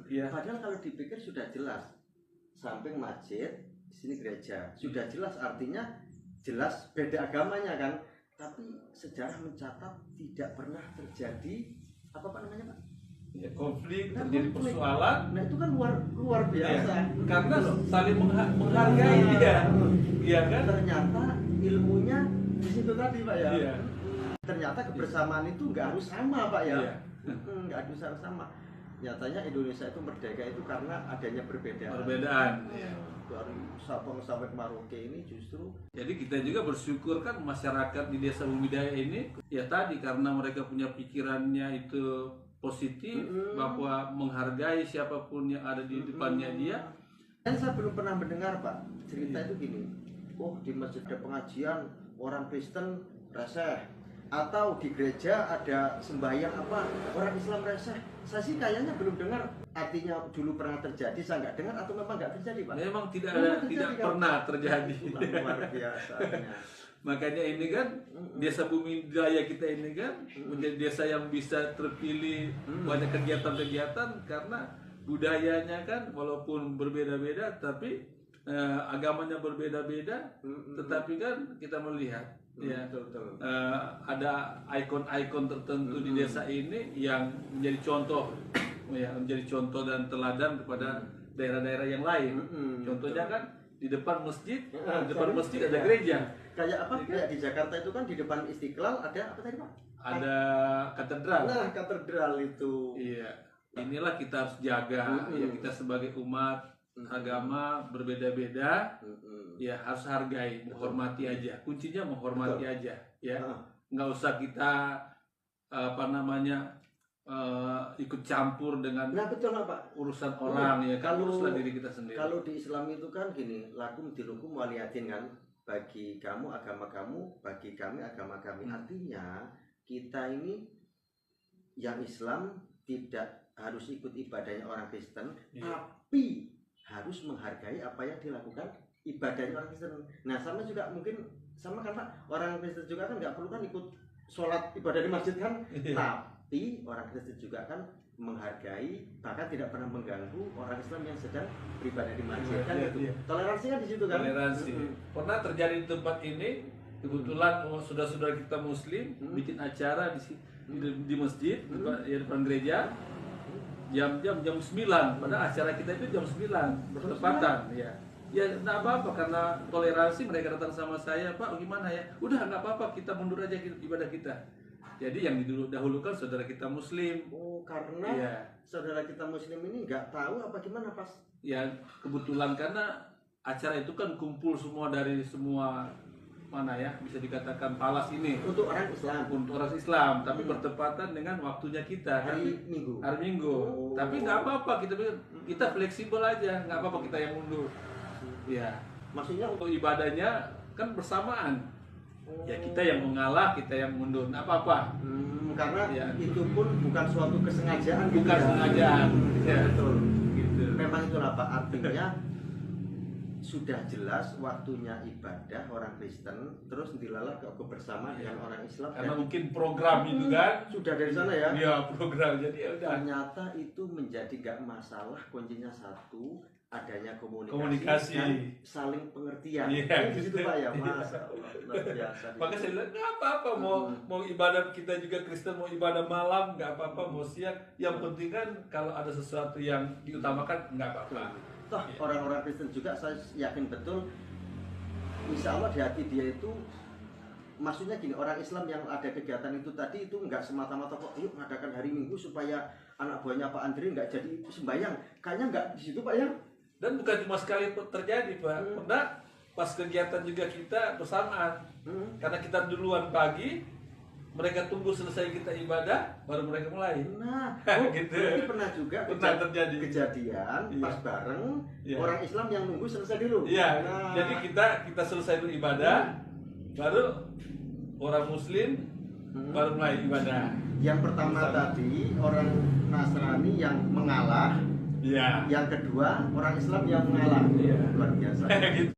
Iya. Padahal kalau dipikir sudah jelas, samping masjid, di sini gereja, sudah jelas artinya jelas beda agamanya kan. Tapi sejarah mencatat tidak pernah terjadi apa namanya Pak? Ya, konflik, Nah, terjadi konflik. persoalan. Nah itu kan luar biasa. Ya, karena saling menghargai dia. Iya kan? Ternyata ilmunya di situ tadi Pak ya. Iya. Ternyata kebersamaan itu nggak harus sama Pak ya. Iya. Nggak harus sama. Nyatanya Indonesia itu merdeka itu karena adanya perbedaan. Perbedaan. Iya. Dari Sabang sampai Merauke ini justru. Jadi kita juga bersyukur kan masyarakat di Desa Bumidaya ini ya tadi karena mereka punya pikirannya itu positif, bahwa menghargai siapapun yang ada di depannya dia. Dan saya belum pernah mendengar Pak cerita itu gini. Oh di masjid ada pengajian orang Kristen reseh, atau di gereja ada sembahyang apa orang Islam reseh. Saya sih kayaknya belum dengar. Artinya dulu pernah terjadi, saya nggak dengar atau memang nggak terjadi Pak? Memang tidak Kan? pernah terjadi. Luar biasanya. Makanya ini kan Desa Bumidaya kita ini kan menjadi desa yang bisa terpilih banyak kegiatan-kegiatan karena budayanya kan walaupun berbeda-beda tapi agamanya berbeda-beda, tetapi kan kita melihat ya ada ikon-ikon tertentu di desa ini yang menjadi contoh ya, menjadi contoh dan teladan kepada daerah-daerah yang lain. Contohnya kan di depan masjid, ada gereja. Kayak apa? Kayak di Jakarta itu kan di depan Istiqlal ada apa tadi Pak? Ada katedral. Nah, katedral itu. Iya. Inilah kita harus jaga ya, kita sebagai umat agama berbeda-beda ya harus hargai, menghormati aja. Kuncinya menghormati aja ya. Nggak usah kita apa namanya ikut campur dengan betul Pak. urusan orang ya. Kalau uruslah diri kita sendiri. Kalau di Islam itu kan gini, lakum dinukum waliyadin kan. Bagi kamu agama kamu, bagi kami agama kami. Artinya kita ini yang Islam tidak harus ikut ibadahnya orang Kristen, tapi harus menghargai apa yang dilakukan ibadahnya orang Kristen. Nah sama juga mungkin sama kan Pak, orang Kristen juga kan nggak perlu kan ikut sholat ibadah di masjid kan, tapi orang Kristen juga kan menghargai, bahkan tidak pernah mengganggu orang Islam yang sedang beribadah di masjid kan gitu. Toleransi kan di situ kan. Toleransi. Pernah terjadi di tempat ini, kebetulan saudara-saudara kita Muslim bikin acara di masjid, di depan gereja, jam 9. Padahal acara kita itu jam 9 bertepatan ya. Ya nggak apa-apa karena toleransi, mereka datang sama saya, Pak gimana ya? Udah nggak apa-apa, kita mundur aja ibadah kita. Jadi yang didahulukan saudara kita Muslim. Oh, karena saudara kita Muslim ini nggak tahu apa gimana pas? Ya kebetulan karena acara itu kan kumpul semua dari semua mana ya, bisa dikatakan Palas ini. Untuk orang Islam. Untuk orang Islam, tapi bertepatan dengan waktunya kita hari Minggu. Hari Minggu. Oh. Tapi nggak apa-apa, kita fleksibel aja, nggak apa-apa kita yang mundur. Ya. Maksudnya untuk ibadahnya kan bersamaan. Ya kita yang mengalah, kita yang mundur, nggak apa-apa. Karena itu pun bukan suatu kesengajaan. Bukan kesengajaan. Ya, betul. Gitu. Memang itulah Pak, artinya sudah jelas waktunya ibadah orang Kristen, terus dilalah ke bersama dengan orang Islam. Karena mungkin program itu kan sudah dari sana ya. Iya program, jadi ya udah. Ternyata itu menjadi gak masalah, kuncinya satu, adanya komunikasi dan saling pengertian. Iya, di situ Pak ya, Masya Allah, luar biasa. Maka saya bilang nggak apa-apa, mau ibadah kita juga Kristen, mau ibadah malam nggak apa-apa, mau siang. Yang penting kan kalau ada sesuatu yang diutamakan nggak apa-apa. Toh orang-orang Kristen juga saya yakin betul, insya Allah di hati dia itu, maksudnya gini, orang Islam yang ada kegiatan itu tadi itu nggak semata-mata kok yuk mengadakan hari Minggu supaya anak buahnya Pak Andri nggak jadi sembahyang. Kayaknya nggak di situ Pak ya. Dan bukan cuma sekali terjadi Pak, pernah pas kegiatan juga kita bersamaan. Karena kita duluan pagi, mereka tunggu selesai kita ibadah, baru mereka mulai. Nah, gitu. Berarti pernah juga terjadi kejadian pas bareng orang Islam yang nunggu selesai dulu. Iya. Nah. Jadi kita selesai dulu ibadah, baru orang Muslim baru mulai ibadah. Yang pertama tadi orang Nasrani yang mengalah. Yang kedua orang Islam yang mengalah. Iya. Luar biasa.